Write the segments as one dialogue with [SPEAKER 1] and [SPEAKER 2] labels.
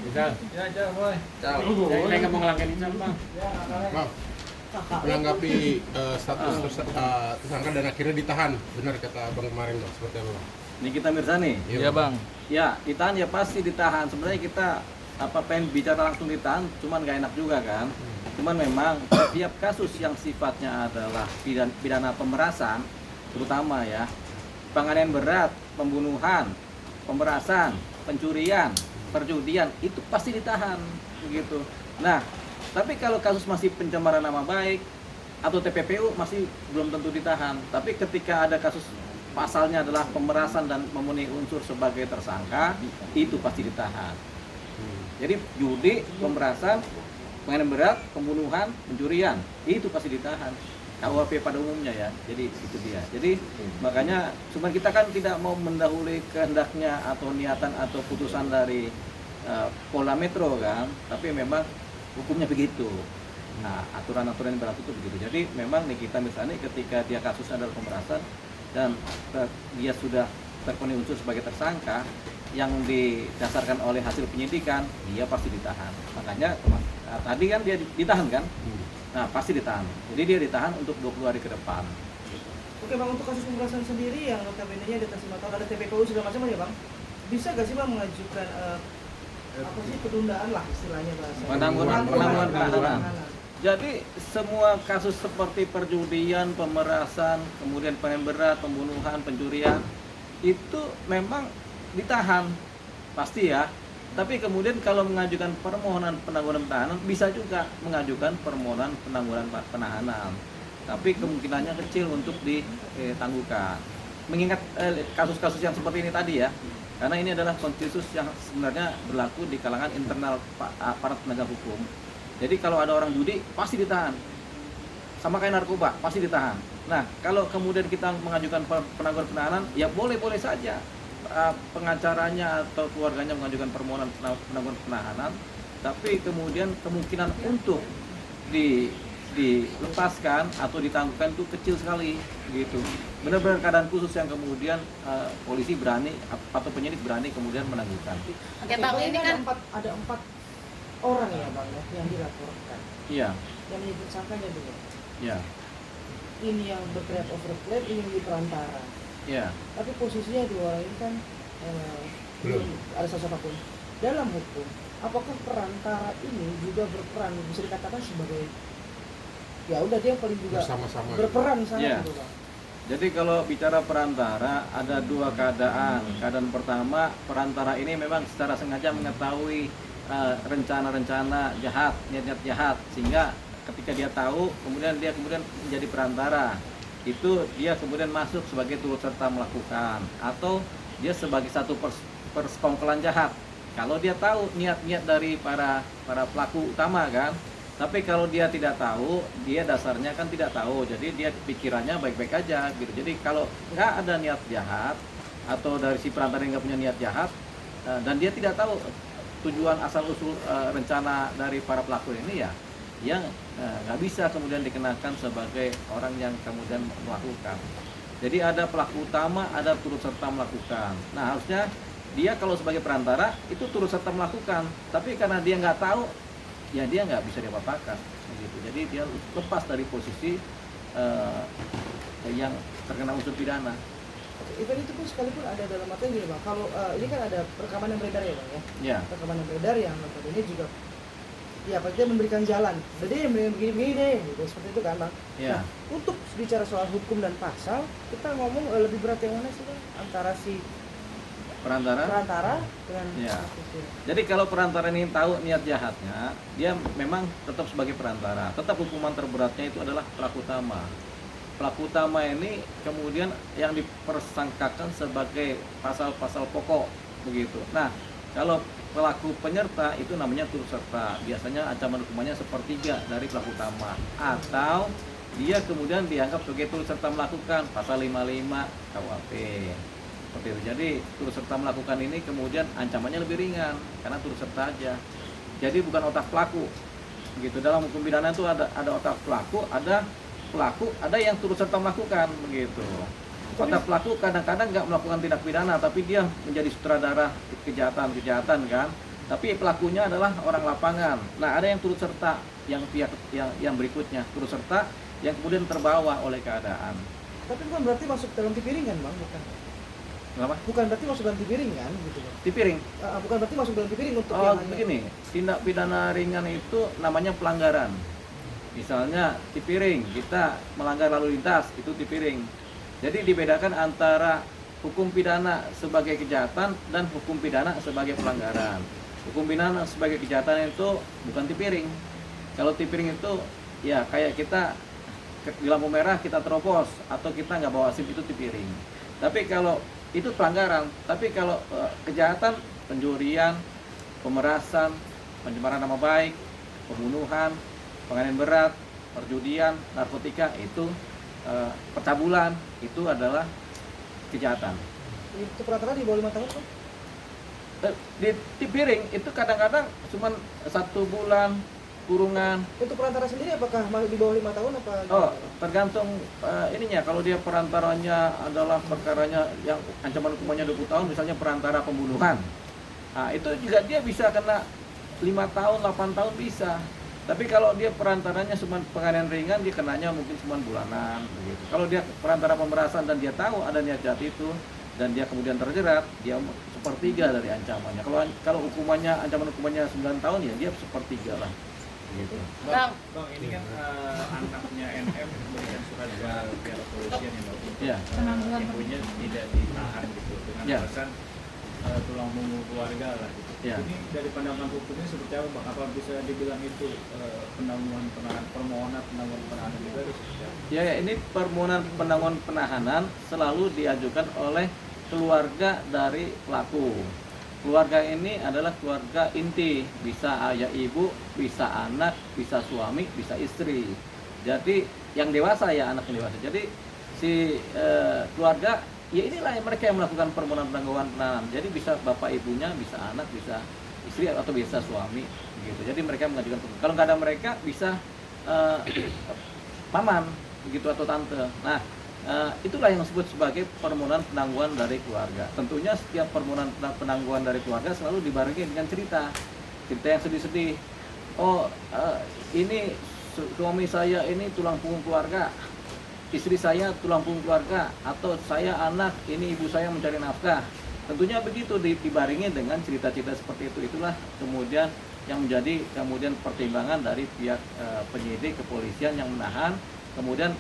[SPEAKER 1] Rizal.
[SPEAKER 2] Ya, jauh, boy.
[SPEAKER 1] Saya nggak mau ngelangkain Rizal, Bang.
[SPEAKER 3] Bang, menanggapi status tersangka dan akhirnya ditahan, benar kata Bang kemarin, Bang, seperti apa, Bang?
[SPEAKER 4] Nikita Mirzani.
[SPEAKER 3] Iya,
[SPEAKER 2] Bang.
[SPEAKER 4] Ya, ditahan ya pasti ditahan. Sebenarnya kita pengen bicara langsung ditahan, cuman nggak enak juga kan. Cuman memang setiap kasus yang sifatnya adalah pidana pemerasan, terutama ya, penganiayaan berat, pembunuhan, pemerasan, pencurian, perjudian, itu pasti ditahan, begitu. Nah, tapi kalau kasus masih pencemaran nama baik atau TPPU masih belum tentu ditahan. Tapi ketika ada kasus pasalnya adalah pemerasan dan memenuhi unsur sebagai tersangka, itu pasti ditahan. Jadi judi, pemerasan, penganiayaan berat, pembunuhan, pencurian, itu pasti ditahan. KUHP pada umumnya ya. Jadi itu dia. Jadi makanya cuma kita kan tidak mau mendahului kehendaknya atau niatan atau putusan dari Polda Metro kan, tapi memang hukumnya begitu. Nah, aturan-aturan yang berlaku itu begitu. Jadi memang Nikita misalnya ketika dia kasusnya adalah pemerasan dan dia sudah terpenuhi unsur sebagai tersangka yang didasarkan oleh hasil penyidikan, dia pasti ditahan. Makanya tadi kan dia ditahan kan? Nah, pasti ditahan. Jadi dia ditahan untuk 20 hari ke depan.
[SPEAKER 5] Oke Bang, untuk kasus pemerasan sendiri yang notabene-nya di atas 5 tahun ada TPPU segala macam ya Bang, bisa gak sih Bang mengajukan apa sih penundaan lah istilahnya bahasa
[SPEAKER 4] Penangguhan penahanan. Jadi semua kasus seperti perjudian, pemerasan, kemudian penganiayaan berat, pembunuhan, pencurian itu memang ditahan pasti ya. Tapi kemudian kalau mengajukan permohonan penangguhan penahanan bisa juga mengajukan permohonan penangguhan penahanan. Tapi kemungkinannya kecil untuk ditangguhkan. Mengingat kasus-kasus yang seperti ini tadi ya. Karena ini adalah konsensus yang sebenarnya berlaku di kalangan internal aparat penegak hukum. Jadi kalau ada orang judi pasti ditahan. Sama kayak narkoba pasti ditahan. Nah, kalau kemudian kita mengajukan penangguhan penahanan, ya boleh-boleh saja pengacaranya atau keluarganya mengajukan permohonan penangguhan penahanan, tapi kemudian kemungkinan untuk dilepaskan atau ditangguhkan itu kecil sekali gitu. Benar-benar keadaan khusus yang kemudian polisi berani atau penyidik berani kemudian menangguhkan.
[SPEAKER 6] Oke Bang, ini kan
[SPEAKER 5] ada 4 orang ya Bang ya yang dilaporkan.
[SPEAKER 4] Iya.
[SPEAKER 5] Yang menyebut sangkanya dulu.
[SPEAKER 4] Iya.
[SPEAKER 5] Ini yang berteriak overclaim, ini yang di perantara.
[SPEAKER 4] Iya.
[SPEAKER 5] Tapi posisinya dua orang ini kan belum ada sosok apapun. Dalam hukum, apakah perantara ini juga berperan, bisa dikatakan sebagai ya udah dia paling juga
[SPEAKER 3] bersama-sama
[SPEAKER 5] berperan sana
[SPEAKER 4] Iya.
[SPEAKER 5] gitu Bang.
[SPEAKER 4] Jadi kalau bicara perantara ada dua keadaan. Keadaan pertama, perantara ini memang secara sengaja mengetahui rencana-rencana jahat, niat-niat jahat, sehingga ketika dia tahu, kemudian dia menjadi perantara. Itu dia kemudian masuk sebagai turut serta melakukan, atau dia sebagai satu persekongkolan jahat. Kalau dia tahu niat-niat dari para pelaku utama kan. Tapi kalau dia tidak tahu, dia dasarnya kan tidak tahu, jadi dia pikirannya baik-baik aja gitu. Jadi kalau nggak ada niat jahat atau dari si perantara yang nggak punya niat jahat dan dia tidak tahu tujuan asal usul rencana dari para pelaku ini, ya yang nggak bisa kemudian dikenakan sebagai orang yang kemudian melakukan. Jadi ada pelaku utama, ada turut serta melakukan. Nah, harusnya dia kalau sebagai perantara itu turut serta melakukan, tapi karena dia nggak tahu, ya dia nggak bisa diapa-apakan begitu. Jadi dia lepas dari posisi yang terkena unsur pidana.
[SPEAKER 5] Event itu pun sekalipun ada dalam materi gini Bang. Kalau ini kan ada rekaman yang beredar ya Bang ya.
[SPEAKER 4] Ya.
[SPEAKER 5] Rekaman yang beredar yang notabene juga ya dia memberikan jalan. Jadi begini-begini deh, gitu. Seperti itu kan Bang.
[SPEAKER 4] Ya.
[SPEAKER 5] Nah, untuk bicara soal hukum dan pasal, kita ngomong lebih berat yang mana sih Bang? Antara si perantara dengan
[SPEAKER 4] Ya. Jadi kalau perantara ini tahu niat jahatnya, dia memang tetap sebagai perantara. Tetap hukuman terberatnya itu adalah pelaku utama. Pelaku utama ini kemudian yang dipersangkakan sebagai pasal-pasal pokok begitu. Nah, kalau pelaku penyerta itu namanya turut serta. Biasanya ancaman hukumannya sepertiga dari pelaku utama, atau dia kemudian dianggap sebagai turut serta melakukan pasal 55 KUHP. Seperti itu. Jadi turut serta melakukan ini kemudian ancamannya lebih ringan karena turut serta aja. Jadi bukan otak pelaku. Begitu. Dalam hukum pidana itu ada otak pelaku, ada pelaku, ada yang turut serta melakukan begitu. Otak pelaku kadang-kadang nggak melakukan tindak pidana, tapi dia menjadi sutradara kejahatan kan. Tapi pelakunya adalah orang lapangan. Nah, ada yang turut serta, yang pihak yang berikutnya turut serta, yang kemudian terbawa oleh keadaan.
[SPEAKER 5] Tapi bukan berarti masuk dalam tipiring kan bang? Bukan.
[SPEAKER 4] Kenapa?
[SPEAKER 5] Bukan berarti masuk dalam tipiring kan? Gitu bang.
[SPEAKER 4] Tipiring.
[SPEAKER 5] Bukan berarti masuk dalam tipiring untuk
[SPEAKER 4] Oh,
[SPEAKER 5] yang hanya-
[SPEAKER 4] begini. Tindak pidana ringan itu namanya pelanggaran. Misalnya tipiring, kita melanggar lalu lintas, itu tipiring. Jadi dibedakan antara hukum pidana sebagai kejahatan dan hukum pidana sebagai pelanggaran. Hukum pidana sebagai kejahatan itu bukan tipiring. Kalau tipiring itu ya kayak kita di lampu merah kita terobos atau kita nggak bawa SIM, itu tipiring. Tapi kalau itu pelanggaran. Tapi kalau kejahatan, pencurian, pemerasan, pencemaran nama baik, pembunuhan, penganiayaan berat, perjudian, narkotika, itu percabulan, itu adalah kejahatan.
[SPEAKER 5] itu rata-rata di bawah 5 tahun kan?
[SPEAKER 4] Di tipiring itu kadang-kadang cuma 1 bulan kurungan.
[SPEAKER 5] Untuk perantara sendiri apakah masih di bawah 5 tahun apa?
[SPEAKER 4] Oh, tergantung ininya. Kalau dia perantaranya adalah perkaranya yang ancaman hukumannya 20 tahun, misalnya perantara pembunuhan. Nah, itu juga dia bisa kena 5 tahun, 8 tahun bisa. Tapi kalau dia perantaranya cuma penganiayaan ringan, dia kenanya mungkin cuma bulanan begitu. Kalau dia perantara pemerasan dan dia tahu ada niat jahat itu dan dia kemudian terjerat, dia sepertiga dari ancamannya. Kalau hukumannya, ancaman hukumannya 9 tahun, ya dia sepertiga lah. Gitu.
[SPEAKER 1] Bang, ini kan anaknya NM memberikan surat ke pihak kepolisian ya, Bang.
[SPEAKER 4] Ya.
[SPEAKER 1] Ibunya tidak ditahan gitu dengan
[SPEAKER 4] Ya.
[SPEAKER 1] alasan tulang punggung keluarga lah gitu.
[SPEAKER 4] Ya.
[SPEAKER 1] Ini dari pandangan hukumnya seperti apa, Bang? Apa bisa dibilang itu penangguhan penahanan, permohonan penangguhan penahanan juga atau seperti apa?
[SPEAKER 4] Ya, ini permohonan penangguhan penahanan selalu diajukan oleh keluarga dari pelaku. Keluarga ini adalah keluarga inti, bisa ayah ibu, bisa anak, bisa suami, bisa istri. Jadi yang dewasa ya, anak yang dewasa. Jadi si keluarga, ya inilah mereka yang melakukan permohonan penangguhan penahanan. Jadi bisa bapak ibunya, bisa anak, bisa istri atau bisa suami, gitu. Jadi mereka mengajukan. Kalau nggak ada mereka, bisa paman, begitu, atau tante. Nah, itulah yang disebut sebagai permohonan penangguhan dari keluarga. Tentunya setiap permohonan penangguhan dari keluarga selalu dibarengi dengan cerita yang sedih-sedih. Oh, ini suami saya ini tulang punggung keluarga, istri saya tulang punggung keluarga, atau saya anak, ini ibu saya mencari nafkah. Tentunya begitu, dibarengi dengan cerita-cerita seperti itu. Itulah kemudian yang menjadi kemudian pertimbangan dari pihak penyidik kepolisian yang menahan, kemudian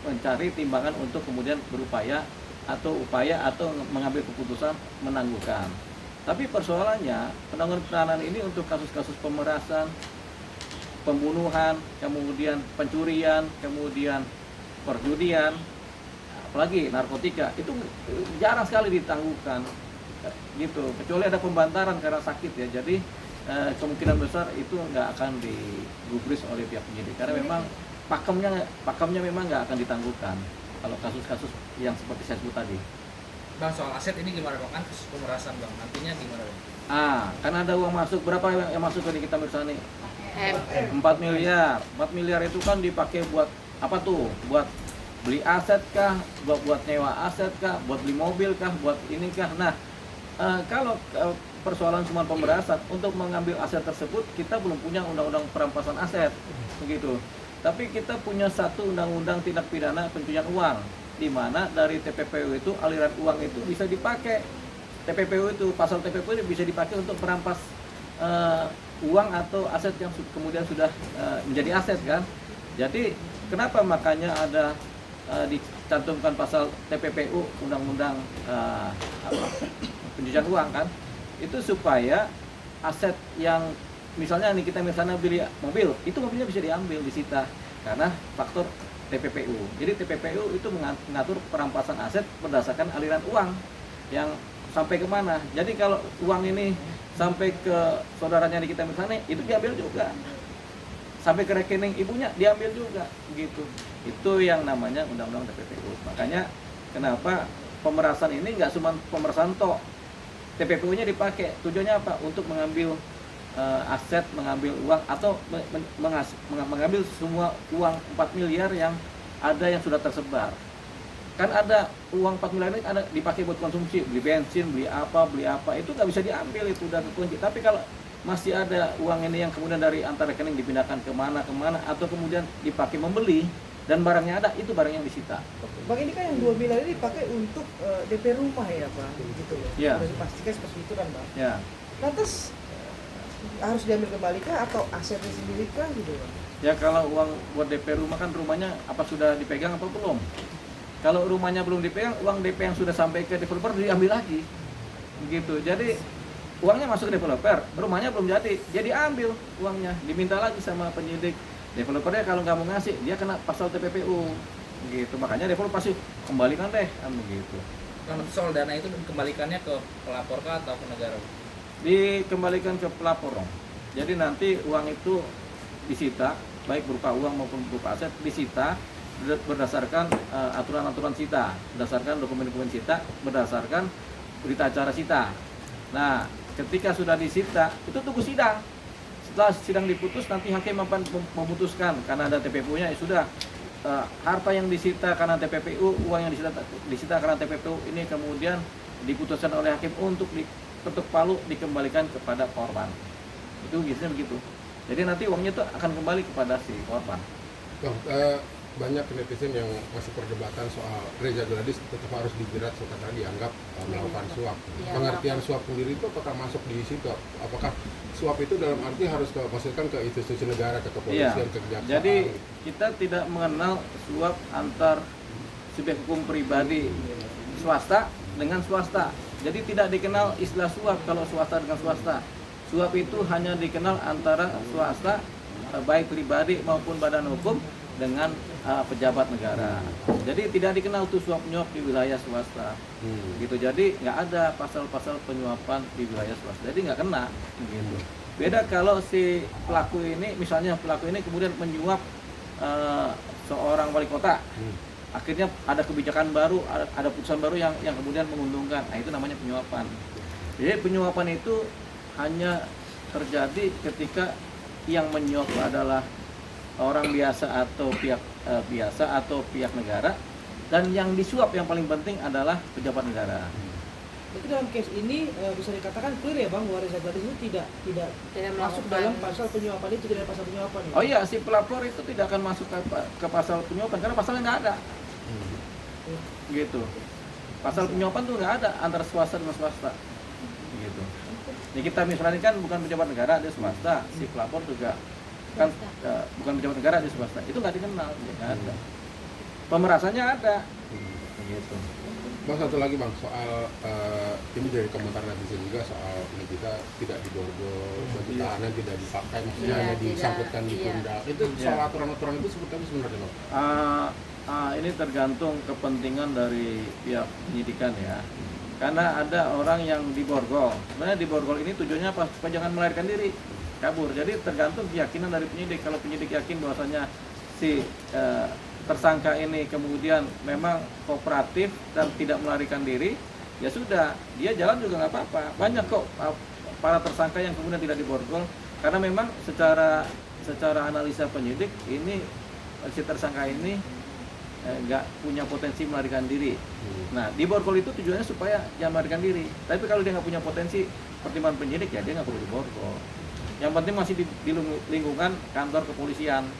[SPEAKER 4] mencari timbangan untuk kemudian berupaya atau mengambil keputusan menangguhkan. Tapi persoalannya penangguhan penahanan ini untuk kasus-kasus pemerasan, pembunuhan, kemudian pencurian, kemudian perjudian, apalagi narkotika, itu jarang sekali ditangguhkan gitu, kecuali ada pembantaran karena sakit ya. Jadi kemungkinan besar itu nggak akan digubris oleh pihak penyidik karena memang pakemnya memang nggak akan ditangguhkan kalau kasus-kasus yang seperti saya sebut tadi.
[SPEAKER 2] Bang, soal aset ini gimana Bang? Kan kasus pemerasan Bang, nantinya gimana Bang?
[SPEAKER 4] Karena ada uang masuk, berapa yang masuk ke kita Mirsani? 4 miliar. 4 miliar itu kan dipakai buat apa tuh? Buat beli aset kah? Buat nyewa aset kah? Buat beli mobil kah? Buat ini kah? Nah, kalau persoalan cuma pemerasan, untuk mengambil aset tersebut kita belum punya undang-undang perampasan aset, begitu. Tapi kita punya satu undang-undang tindak pidana pencucian uang, di mana dari TPPU itu aliran uang itu bisa dipakai. TPPU itu, pasal TPPU itu bisa dipakai untuk merampas uang atau aset yang kemudian sudah menjadi aset kan. Jadi kenapa makanya ada dicantumkan pasal TPPU, undang-undang pencucian uang kan? Itu supaya aset yang misalnya nih kita beli mobil, itu mobilnya bisa diambil, disita karena faktor TPPU. Jadi TPPU itu mengatur perampasan aset berdasarkan aliran uang yang sampai kemana. Jadi kalau uang ini sampai ke saudaranya di kita itu diambil juga, sampai ke rekening ibunya diambil juga, gitu. Itu yang namanya undang-undang TPPU. Makanya kenapa pemerasan ini nggak cuma pemerasan toh, TPPU-nya dipakai tujuannya apa? Untuk mengambil aset, mengambil uang atau mengambil semua uang 4 miliar yang ada yang sudah tersebar. kan ada uang 4 miliar ini ada dipakai buat konsumsi, beli bensin, beli apa, itu nggak bisa diambil itu dan kunci. Tapi kalau masih ada uang ini yang kemudian dari antar rekening dipindahkan kemana, atau kemudian dipakai membeli dan barangnya ada, itu barang yang disita.
[SPEAKER 5] Bang, ini kan yang 2 miliar ini dipakai untuk DP rumah ya Bang, gitu loh.
[SPEAKER 4] Iya.
[SPEAKER 5] Sudah dipastikan seperti itu kan Bang.
[SPEAKER 4] Ya.
[SPEAKER 5] Lantas harus diambil kembali kah atau asetnya sendiri kah gitu Bang?
[SPEAKER 4] Ya kalau uang buat DP rumah kan rumahnya apa sudah dipegang apa belum? Kalau rumahnya belum dipegang, uang DP yang sudah sampai ke developer diambil lagi. Begitu. Jadi uangnya masuk ke developer, rumahnya belum jadi ambil uangnya, diminta lagi sama penyidik. Developernya kalau nggak mau ngasih, dia kena pasal TPPU. Gitu. Makanya developer pasti kembalikan deh, begitu.
[SPEAKER 2] Kalau soal dana itu dikembalikannya ke pelapor kah atau ke negara?
[SPEAKER 4] Dikembalikan ke pelapor dong. Jadi nanti uang itu disita, baik berupa uang maupun berupa aset, disita berdasarkan aturan-aturan sita, berdasarkan dokumen-dokumen sita, berdasarkan berita acara sita. Nah, ketika sudah disita, itu tunggu sidang. Setelah sidang diputus, nanti hakim akan memutuskan karena ada TPPU-nya, ya sudah. Harta yang disita karena TPPU, uang yang disita karena TPPU ini kemudian diputuskan oleh hakim untuk diketuk palu dikembalikan kepada korban. Itu biasanya begitu. Jadi nanti uangnya itu akan kembali kepada si korban.
[SPEAKER 3] Bang, banyak netizen yang masih perdebatan soal Reza Gladys tetap harus dijerat karena dianggap melakukan suap.
[SPEAKER 6] Iya,
[SPEAKER 3] Pengertian suap sendiri itu apakah masuk di situ? Apakah suap itu dalam arti harus masukkan ke institusi negara, ke kepolisian, ke kejaksaan?
[SPEAKER 4] Jadi kita tidak mengenal suap antar subjek hukum pribadi swasta dengan swasta. Jadi tidak dikenal istilah suap kalau swasta dengan swasta. Suap itu hanya dikenal antara swasta, baik pribadi maupun badan hukum dengan pejabat negara. Jadi tidak dikenal tuh suap nyuap di wilayah swasta. Gitu. Jadi nggak ada pasal-pasal penyuapan di wilayah swasta. Jadi nggak kena. Gitu. Beda kalau si pelaku ini, misalnya pelaku ini kemudian menyuap seorang wali kota. Akhirnya ada kebijakan baru, ada putusan baru yang kemudian menguntungkan. Nah, itu namanya penyuapan. Jadi penyuapan itu hanya terjadi ketika yang menyuap adalah orang biasa atau pihak biasa atau pihak negara, dan yang disuap yang paling penting adalah pejabat negara.
[SPEAKER 5] Jadi dalam case ini bisa dikatakan clear ya Bang, bahwa Reza Gladys itu tidak masuk
[SPEAKER 6] melakukan
[SPEAKER 5] dalam pasal penyuapan, itu tidak ada pasal penyuapan ya?
[SPEAKER 4] Oh iya, si pelapor itu tidak akan masuk ke pasal penyuapan karena pasalnya nggak ada. Gitu. Pasal penyuapan tuh nggak ada antara swasta dengan swasta. Gitu. Ini kita misalnya kan bukan pejabat negara, dia swasta, si pelapor juga kan bukan pejabat negara, dia swasta. Itu nggak dikenal, nggak ada. Pemerasannya ada. Gitu.
[SPEAKER 3] Bang, satu lagi Bang, soal ini dari komentar netizen juga soal ini kita tidak diborgol, baju tahanan tidak dipakai, maksudnya hanya disangkutkan di pundak. Itu soal aturan-aturan itu seperti apa sebenarnya Bang?
[SPEAKER 4] Ini tergantung kepentingan dari pihak penyidikan ya. Karena ada orang yang diborgol. Sebenarnya diborgol ini tujuannya apa? Supaya jangan melarikan diri, kabur. Jadi tergantung keyakinan dari penyidik. Kalau penyidik yakin bahwasanya si tersangka ini kemudian memang kooperatif dan tidak melarikan diri, ya sudah, dia jalan juga nggak apa-apa. Banyak kok para tersangka yang kemudian tidak diborgol karena memang secara analisa penyidik ini si tersangka ini nggak punya potensi melarikan diri. Nah, diborgol itu tujuannya supaya jangan melarikan diri. Tapi kalau dia nggak punya potensi, pertimbangan penyidik ya dia nggak perlu diborgol. Yang penting masih di lingkungan kantor kepolisian.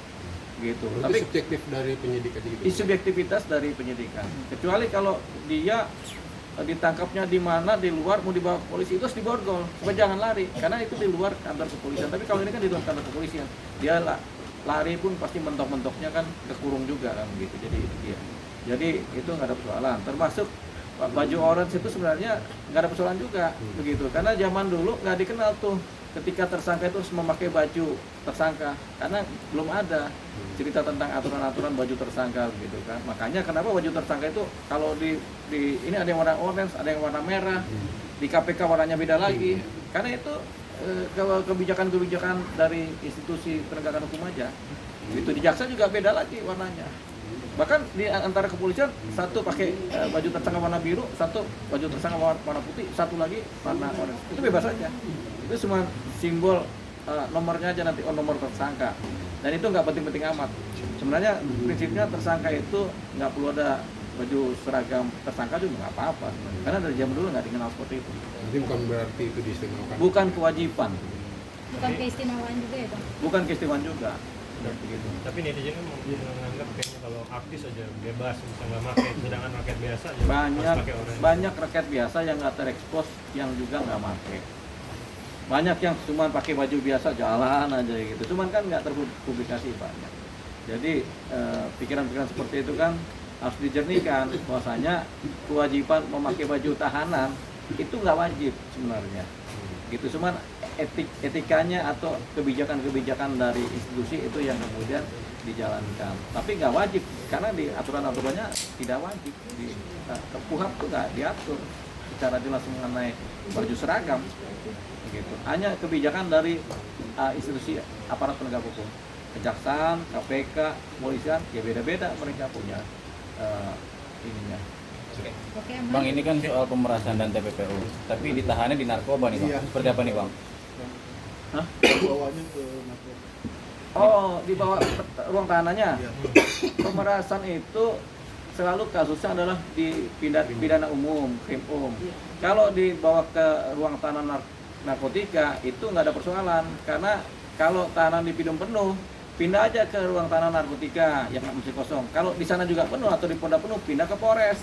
[SPEAKER 4] Gitu.
[SPEAKER 3] Berarti
[SPEAKER 4] Tapi
[SPEAKER 3] subjektif dari penyidik aja gitu.
[SPEAKER 4] subjektivitas dari penyidikan. Kecuali kalau dia ditangkapnya di mana, di luar, mau dibawa ke polisi, itu harus diborgol supaya jangan lari, karena itu di luar kantor kepolisian. Tapi kalau ini kan di luar kantor kepolisian, dia lari pun pasti mentok-mentoknya kan kekurung juga kan gitu. Jadi itu nggak ada persoalan. Termasuk baju orange itu sebenarnya nggak ada persoalan juga begitu, karena zaman dulu nggak dikenal tuh ketika tersangka itu harus memakai baju tersangka, karena belum ada cerita tentang aturan-aturan baju tersangka gitu kan. Makanya kenapa baju tersangka itu kalau di ini ada yang warna orange, ada yang warna merah, di KPK warnanya beda lagi, karena itu kebijakan-kebijakan dari institusi penegakan hukum aja. Itu di jaksa juga beda lagi warnanya. Bahkan di antara kepolisian satu pakai baju tersangka warna biru, satu baju tersangka warna putih, satu lagi warna orange. Itu bebas saja. Itu semua simbol nomornya aja nanti nomor tersangka. Dan itu nggak penting-penting amat. Sebenarnya prinsipnya tersangka itu nggak perlu ada baju seragam tersangka juga nggak apa-apa sebenarnya. Karena dari zaman dulu nggak dikenal seperti itu.
[SPEAKER 3] Jadi bukan berarti itu diistimewakan.
[SPEAKER 4] Bukan kewajiban,
[SPEAKER 6] Bukan keistimewaan juga ya bang?
[SPEAKER 4] bukan keistimewaan juga. Begitu.
[SPEAKER 7] Tapi netizen kan menganggap kayaknya kalau artis aja bebas bisa nggak pakai, sedangkan rakyat biasa aja harus
[SPEAKER 4] Banyak
[SPEAKER 7] pakai orange.
[SPEAKER 4] banyak rakyat biasa yang nggak terekspos yang juga nggak pakai. Banyak yang cuma pakai baju biasa jalan aja gitu. Cuman kan nggak terpublikasi banyak. Jadi pikiran-pikiran seperti itu kan harus dijernihkan bahwasanya kewajiban memakai baju tahanan itu nggak wajib sebenarnya. Gitu, cuman etikanya atau kebijakan-kebijakan dari institusi itu yang kemudian dijalankan. Tapi nggak wajib karena di aturan-aturannya tidak wajib. Di KUHP itu nggak diatur secara jelas mengenai baju seragam. Gitu. Hanya kebijakan dari institusi aparat penegak hukum, kejaksaan, KPK, kepolisian, ya beda-beda mereka punya ininya.
[SPEAKER 6] Oke,
[SPEAKER 8] Bang, ini kan soal pemerasan dan TPPU, tapi ditahannya di narkoba nih bang.
[SPEAKER 1] Iya.
[SPEAKER 8] Seperti apa nih bang?
[SPEAKER 4] Hah?
[SPEAKER 1] Bawanya ke narkoba.
[SPEAKER 4] Oh, dibawa ke ruang tahanannya.
[SPEAKER 1] Iya.
[SPEAKER 4] Pemerasan itu selalu kasusnya adalah di pidana umum, krim umum. Kalau dibawa ke ruang tahanan narkotika itu nggak ada persoalan, karena kalau tahanan di Pidum penuh, pindah aja ke ruang tahanan narkotika yang nggak mesti kosong. Kalau di sana juga penuh atau di Polda penuh, pindah ke Polres,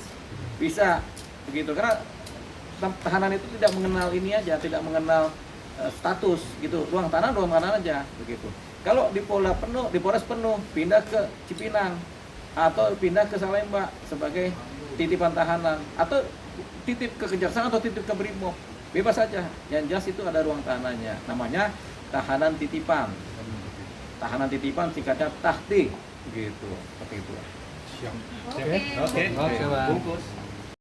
[SPEAKER 4] bisa begitu. Karena tahanan itu tidak mengenal ini aja, tidak mengenal status gitu. Ruang tahanan aja begitu. Kalau di Polda penuh, di Polres penuh, pindah ke Cipinang atau pindah ke Salemba sebagai titipan tahanan, atau titip ke Kejaksaan atau titip ke Brimob, bebas saja. Yang jelas itu ada ruang tahanannya, namanya tahanan titipan. Tahanan titipan singkatnya tahti, gitu, seperti itu.
[SPEAKER 3] Siap.
[SPEAKER 6] Oke.
[SPEAKER 7] Oke.
[SPEAKER 2] Oke bang.
[SPEAKER 4] Bungkus.